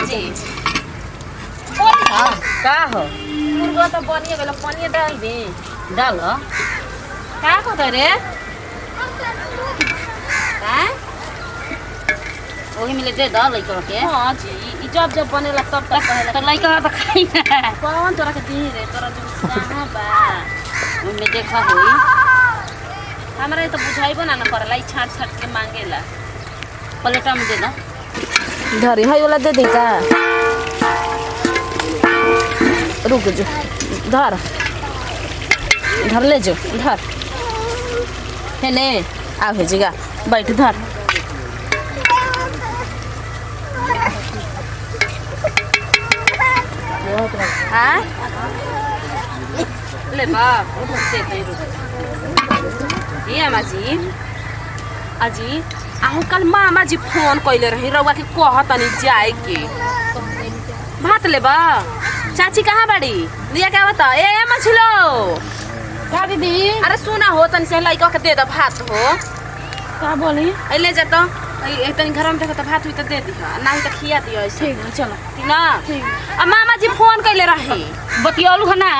जी हां का हो मुर्गा तो बनिए गेल पानी डाल दे डाल का को रे हैं वही मिले दे दो लइका के हां जी ई जब बनेला तब तक कहेला तो लइका तो खाई ना कौन तोरा के दी रे तोरा जो कहां बा उनमें देखा होई हमरा तो बुझाइबो ना करला ई छाट छाट के मांगेला प्लेटा में दे दो धरी है वाला दे दे का रुक जो धर धर ले जो धर है ने आ भेजेगा बैठ धर हाँ ले बा से दे रुक ये माजी अजी आहू कल मामा जी फोन कइले रही रउआ के कहतनी जाए के भात ले बा चाची कहाँ बड़ी लिया क्या बता ए मछलो का दीदी अरे सुना हो तनी से लइका के दे द भात हो का बोली ए ले जा तो ए तनी घर में देखो तो भात हुई तो दे दी नहीं तो खिया दियो ऐसे ठीक है चलो ठीक ना अब मामा जी फोन कइले रही बतियालू है ना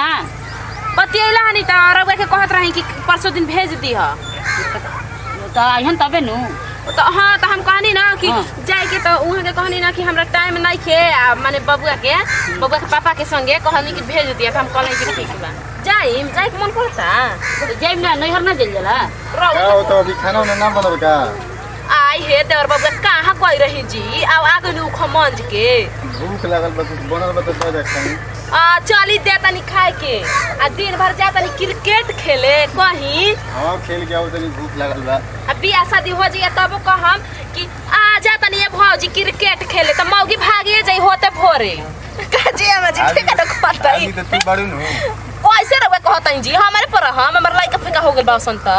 बतियला हनी त रउआ के कहत रही कि परसों दिन भेज दी ह तो आइहन तबे नु तो हाँ तो हम कहनी ना कि हाँ। जाए के तो वहाँ के कहनी ना कि हमरा टाइम नहीं खे माने बबुआ के पापा के संगे कहनी कि भेज दिया तो हम कहले कि ठीक बा जाए के मन करता जाइम ना नैहर ना जल जाला का हो तो अभी खाना उना ना बनल का आई हे देवर बबुआ कहाँ गई रही जी अब आ गई खमंज के भूख लागल बा कुछ बनल बा तो दे खाई चली दे तनी खाए के आ दिन भर जा तनी क्रिकेट खेले कहीं हां खेल के आओ तनी भूख लागल बा अब बियाह शादी हो जाइए तब कहम कि आ जा तनी ये भौजी क्रिकेट खेले तो मौगी भागिए जाई होते भोरे काजी हम जी ठीक है तो कहतई तो तू बड़ू नु कैसे रउआ कहतई जी हमारे पर हमर लइका फिका हो गेल बा संत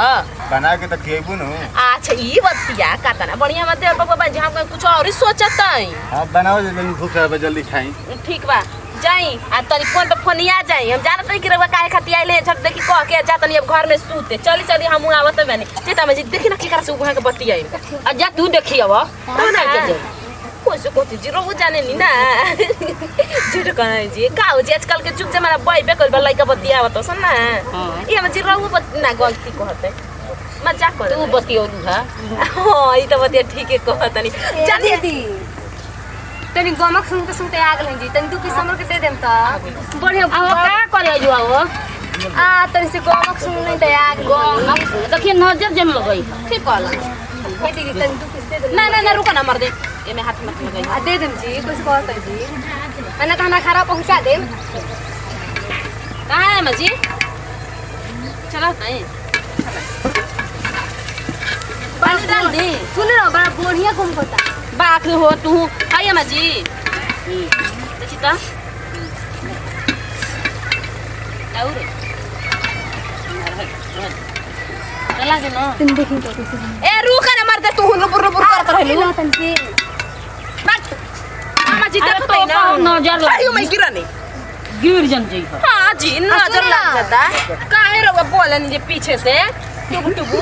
बना के तो खिएबू नु अच्छा ई बतिया कातना बढ़िया मत दे बाबा जी हम कुछ और ही सोचतई हां बनाओ जल्दी भूख लागल बा जल्दी खाई ठीक बा जाई आ तनी फोन पे फोनिया जाई हम जानत नहीं कि रउआ काहे खाती आइले झट देखी कह के जा तनी अब घर में सूते चली हम आवत बनी चेता में जी देखी ना की कर से उहाँ के बतियाई आ जा तू देखी अब तो ना कैसे कहती जी रोज जाने नी ना झूठ कहना जी का हो जी आजकल के जुग जमाना बॉय कल बा लइका बतिया आवत सन ना ये हम जी रहू ना गलती कहते मजाक कर तू बतियोलू है हां ई तो बतिया ठीक है कहतनी जानी दी तनी गमक सुनते आ गेल जी तनी 2 पीस हमर के दे देम त बढ़िया अब का करे जो आओ आ तनी से गमक सुनते त आ गेल देखिए नजर जम लगई ठीक कहला हे दीदी तनी 2 पीस दे दे ना रुको ना मर दे ये में हाथ मत लगाई आ दे देम जी कुछ कहत है जी मैंने तो हमरा खरा पहुंचा देम कहां है मजी चलो नहीं पानी डाल दे सुन रो बड़ा बढ़िया घूम पता बाक हो तू हाय मजी देखी ता और चला के ना तुम देखी तो कैसे ए रुक ना मर दे तू रुपुर करत रहलू तनी से बस मजी अरे देखो तो ना नजर लग आयु मैं गिरा नहीं गिर जन जई हाँ जी नजर लग जाता काहे रउआ बोलन जे पीछे से टुबु टुबु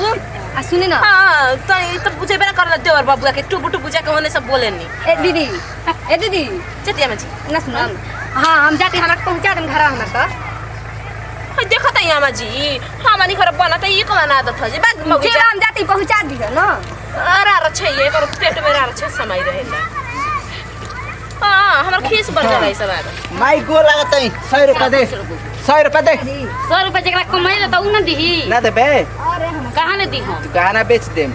आ सुनी ना हाँ तो ये तो बुझे बेना कर देवर बाबू के टुबु टुबु जाके होने सब बोले नहीं ए दीदी चतिया में जी ना सुन हां हम जाते हमरा पहुंचा देम घर हमरा का हां देखो त यहाँ जी हमारी घर बना त ये को ना आदत है जी बाग मौगी चल हम जाते पहुंचा दी ना अरे अच्छे ये पर पेट में अच्छे समय रहेला हां हमर खीस बढ़ जाला ई सब आदत माई गो लागत है 100 रुपया दे 100 रुपया दे 100 रुपया जकरा कमाई ले त उ न दिही ना दे बे कहां ने दी हम गहना बेच देम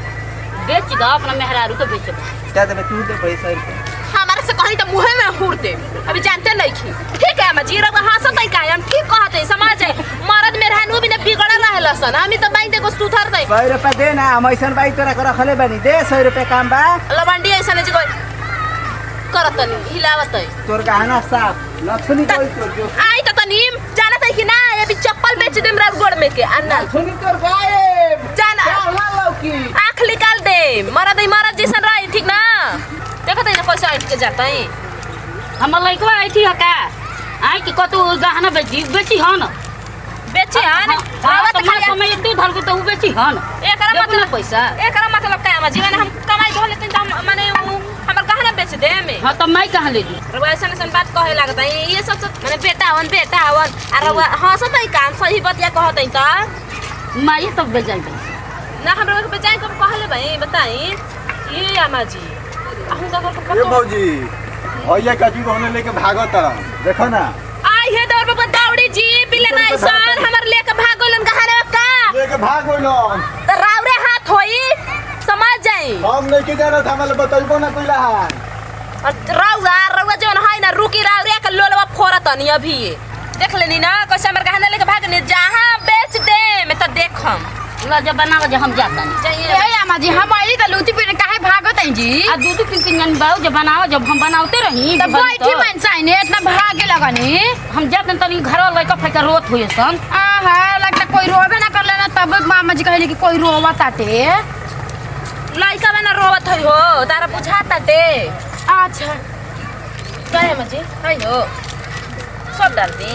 बेच दो अपना मेहरारू के बेच दो क्या दे तू दे पैसा 100 रुपया हमारे से कहीं तो मुंह में हुर दे अभी जानते नहीं की ठीक है मजी रब हंसत है का हम ठीक कहते समाज है मर्द में रहनु भी न बिगड़ रहल सन हम तो बाई देखो सुधर दे 100 रुपया दे ना हम ऐसन बाई तोरा कर रखले बनी दे 100 रुपया काम बा लवंडी ऐसा नहीं जी कोई करत नहीं हिलावत है तोर गहना साफ लक्ष्मी कोई तोर जो आई तो तनीम जानत है कि ना ये भी चप्पल बेच देम रात गोड़ में के अन्ना लक्ष्मी तोर गायब जाना ला लौकी आँख निकाल दे मरद जैसन रही ठीक ना देखो तो पैसा उठ के जाता है हमर लइकवा आइठी हका आई कि कतु गहना बेची हन बेचे हन आवत खाली कमाई तू धर के तो उ बेची हन एकरा मतलब पैसा एकरा मतलब का जीवन हम कमाई बोले त माने हमर गहना बेच बेच दे में हाँ तो मैं कहाँ ले दी रउआ ऐसा बात कहे लागता ये सब माने बेटा हवन आ रउआ हाँ सब काम सही बतिया कहत त मैं तो बेचाई ना हम लोग बेचाए कब कहले भाई बताई ये आमा जी आहू का घर ए पतो भौजी भैया काची को हमने लेके भागत देखो ना आई हे दौड़ बाबा दावड़ी जी बिले नहीं सर हमर लेके भागोलन गहरे का लेके भाग गइलो त रावरे हाथ होई समझ जाई हम नहीं के जाना था हमले बताइबो ना कइला रउआ जौन है ना रुकी रावरे का लोलवा फोरत नहीं अभी देख लेनी ना कैसे हमर गहना लेके भागने जहां बेच दे मैं त देखम जब बनाव जब हम जाता नहीं चाहिए ए अम्मा जी हम आई त लूटी पे काहे भागत हैं जी आ दूध तीन जन बाऊ जब बनाओ जब हम बनाते रही तब बैठी मनसाई ने इतना भागे लगनी हम जाते तनी घर लइका फैका रोत हुए सन आहा लगता कोई रोबे ना कर लेना तब मामा जी कहले कि कोई रोवा ताटे लइका बना रोवत है हो तारा बुझाता दे अच्छा कहे मजी है हो सब डाल दी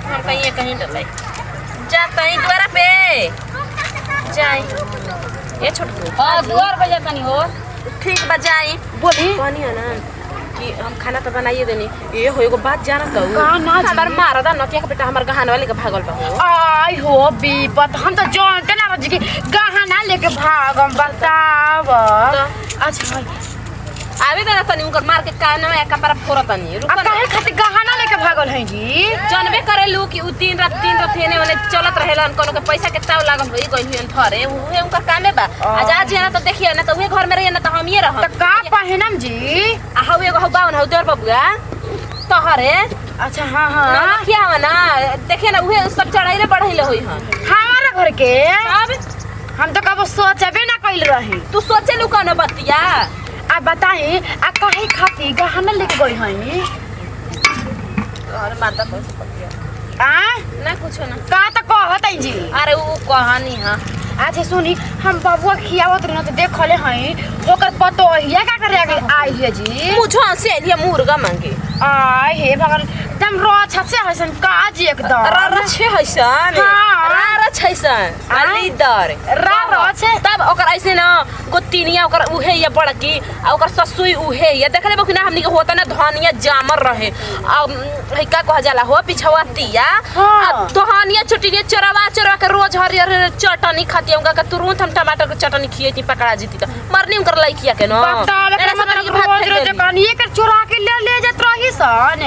हम कहीं डाले जाता ही द्वारा पे जाई ये छोटू हां दुआर बजे तनी हो ठीक बा जाई बोली कहनी है ना कि हम खाना तो बनाइए देनी ये हो एगो बात जाना कहू का ना जी? हमर मारदा नतिया के बेटा हमर गहना वाले के भागल बा हो आई हो बीपत हम तो जानते ना जी कि गहना लेके भागम बताव अच्छा आवे देना तनी उनकर मार के कान में कपड़ा फोरत तनी रुक काहे खातिर गहना लेके भागल हैं जी जानबे करेलू कि उ दिन रात हेने वाले चलत रहेलन कोनो के पैसा के ताव लागल होई गइल हियन थरे उहे उनकर कामे बा आजा जी ना तो देखिए ना तो उहे घर में रहिए ना तो हम ये रह त का पहिनम जी आ हउ एगो हउ बावन हउ देर बबुआ तोहरे अच्छा हां हां क्या हो ना देखिए ना उहे सब चढ़ाइले बढ़ाइले होई हन हमारा घर के अब हम तो कबो सोचबे ना कइल रही तू सोचे लू कोनो बतिया आ बताई आ काहे खातिर गहना लेके गई हैं और माता को बतिया आ ना कुछो ना का त कहत हैं जी अरे उ कहानी हां अच्छा सुनी हम बबुआ खियावत रही तो देखले हैं ओकर पतो हिया का करे आई है जी मुझो से लिया मुर्गा मांगे आई हे भगवान एकदम रोछ से हसन काज एकदम र छे हैसन हाँ। र छैसन अली दर र छे तब ओकर ऐसे ना गोतिनिया ओकर उहे या बड़की आ ओकर ससुई उहे या देखले बो कि ना हमनी के होता ना धनिया जामर रहे आ है का कह जाला हो पिछवा तिया आ धनिया चटनी चरवा के रोज हरियर चटनी खाती उनका के तुरंत हम टमाटर के चटनी खिएती पकड़ा जीती त मरनी उनकर लइकिया के न बतावे के मतलब रोज रोज कनिए के चुरा के ले जात रही सन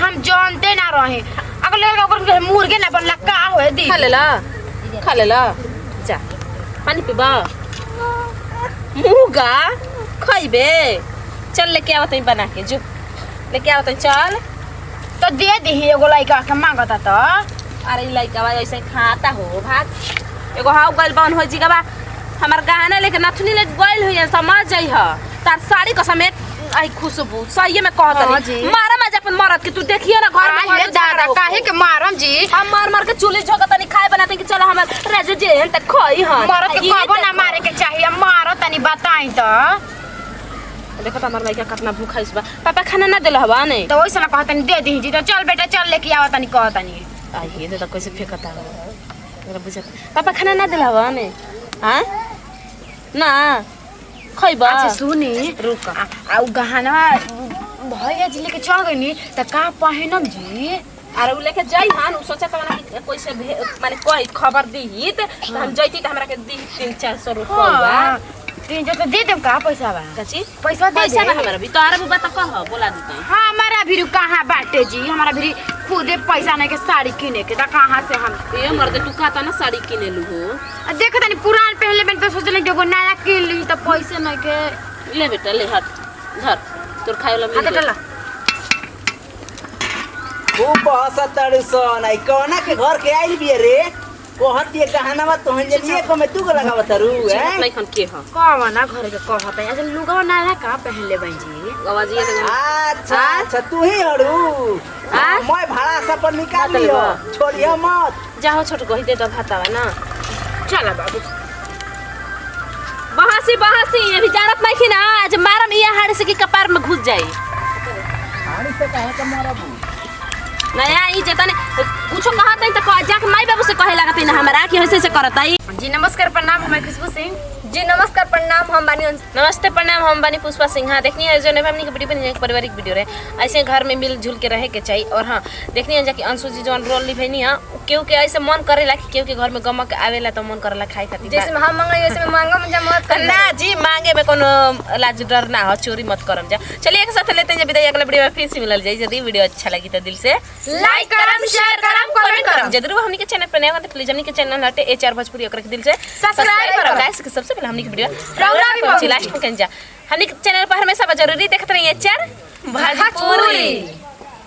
हम जानते ना रहे अगले ओकर मुर्गे ना बनला का होए दी खा लेला जा पानी पीबा मुर्गा खइबे चल लेके आवत बना के जो लेके आवत चल तो दे दी एगो लइका के मांगता त अरे लइका बा ऐसे खाता हो भाग एगो हाउ गइल बन हो जीगा बा हमर गहना लेके नथुनी ले गइल होय समझ जाई ह तार साड़ी का समेत आई खुशबू सही में कहत नहीं मारा मजा अपन मरद के तू देखिए ना घर में अरे दादा काहे के मारम जी हम मार के चूल्हे झोका तनी खाए बनाते कि चलो हमर राजा जे त खई हन मरद के कबो ना मारे के चाहिए मारो तनी बताई त देखो त हमर लइका कितना भूखाइस बा पापा खाना ना देला हवा नहीं तो ओइसना कहतनी दे दी जी तो चल बेटा चल लेके आवा तनी कहतनी आई ये तो कैसे फेंकता है मेरा बुझा पापा खाना ना देला हवा नहीं हां ना खइबा अच्छा सुनी रुक आ उ गहना भैया जी लेके चल गइनी त का पहिनम जी अरे उ लेके जाई हां उ सोचा त ना कि कोई से माने कोई खबर दी त हम जइती त हमरा के दी 300-400 रुपया तीन जो तो दे देम का पैसा बा कची पैसा दे पैसा दे बा हमरा भी तोहरा भी बता कह बोला देते हां हमारा भी कहां बाटे जी हमारा भी खुदे पैसा नहीं के साड़ी किने के त कहां से हम ये मर्द तू कहता ना साड़ी किने लू हो देख तनी पुरान पहले में तो सोचले कि एगो नया किन ली त पैसे नहीं के ले बेटा ले हट धर तोर खाए वाला मिल हाथ डला खूब हंसत सन आई कौना के घर के आइल बिया रे कहत ये गहना बा तोहन जलिए को में तू को लगावत रू हैं नहीं खन के हां कवना घर के कहत है असल लुगा नया का पहनले बन जी गवाजी ये अच्छा अच्छा तू ही हड़ू मैं भाड़ा सब पर निकाल लियो छोड़ियो मत जाओ छोट कहि दे तो भातावा ना चल बाबू बहासी अभी जानत नहीं कि ना आज मारम ये हाड़ी से की कपार में घुस जाई हाड़ी से काहे के मारबू नया ई जतने कुछो कहत है त जाके माई बाबू से कहे लागत है ना हमरा कि ऐसे से करत है जी नमस्कार प्रणाम मैं खुशबू सिंह जी नमस्कार प्रणाम हम बानी नमस्ते प्रणाम हम बानी पुष्पा सिंहा। देखनी है जो हमनी के वीडियो बनी एक पारिवारिक वीडियो रहे ऐसे घर में मिलजुल के रहे के चाहिए। और हाँ देखनी है कि अंशु जी जो रोल निभैनी है केहू के ऐसे मन करेला कि केहू के घर में गमक आवेला तो मन करेला खाए खातिर जैसे हम मांगे वैसे मांगो मुझे मत कर ना जी मांगे में कोनो लाज डर ना हो चोरी मत करम जा। चलिए एक साथ लेते हैं विदाई अगला वीडियो में फिर से मिलल जाई। यदि वीडियो अच्छा लगी तो दिल से लाइक करम शेयर करम कमेंट करम जरूर हमनी के चैनल पर नया हो तो प्लीज हमनी के चैनल हटे एचआर भोजपुरी ओकरा के दिल से सब्सक्राइब करम। गाइस सबसे पहले हमनी के वीडियो रौला भी पहुंची लास्ट में कंजा हमनी के चैनल पर हमेशा जरूरी देखते रहिए एचआर भोजपुरी।